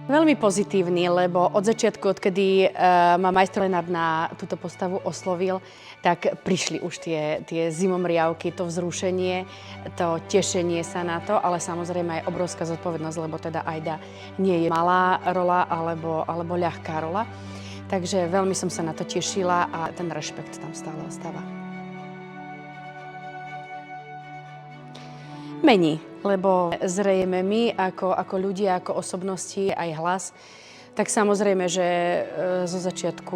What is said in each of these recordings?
Veľmi pozitívny, lebo od začiatku, odkedy ma majster Lenard na túto postavu oslovil, tak prišli už tie zimomriavky, to vzrušenie, to tešenie sa na to, ale samozrejme aj obrovská zodpovednosť, lebo teda Aida nie je malá rola alebo ľahká rola. Takže veľmi som sa na to tešila a ten rešpekt tam stále ostáva. Mení, lebo zrejme my ako ľudia, ako osobnosti, aj hlas, tak samozrejme, že zo začiatku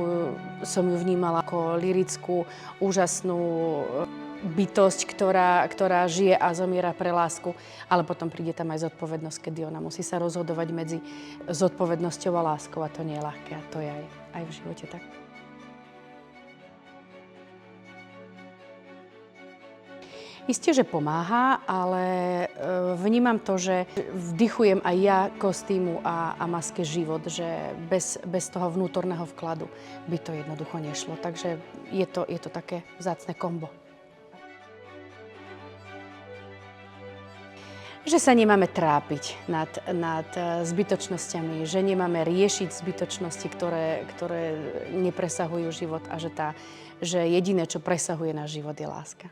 som ju vnímala ako lyrickú, úžasnú bytosť, ktorá žije a zomiera pre lásku, ale potom príde tam aj zodpovednosť, kedy ona musí sa rozhodovať medzi zodpovednosťou a láskou a to nie je ľahké a to je aj v živote tak. Isté, že pomáha, ale vnímam to, že vdychujem aj ja kostýmu a maske život, že bez toho vnútorného vkladu by to jednoducho nešlo. Takže je to také vzácne kombo. Že sa nemáme trápiť nad zbytočnosťami, že nemáme riešiť zbytočnosti, ktoré nepresahujú život a že jediné, čo presahuje náš život, je láska.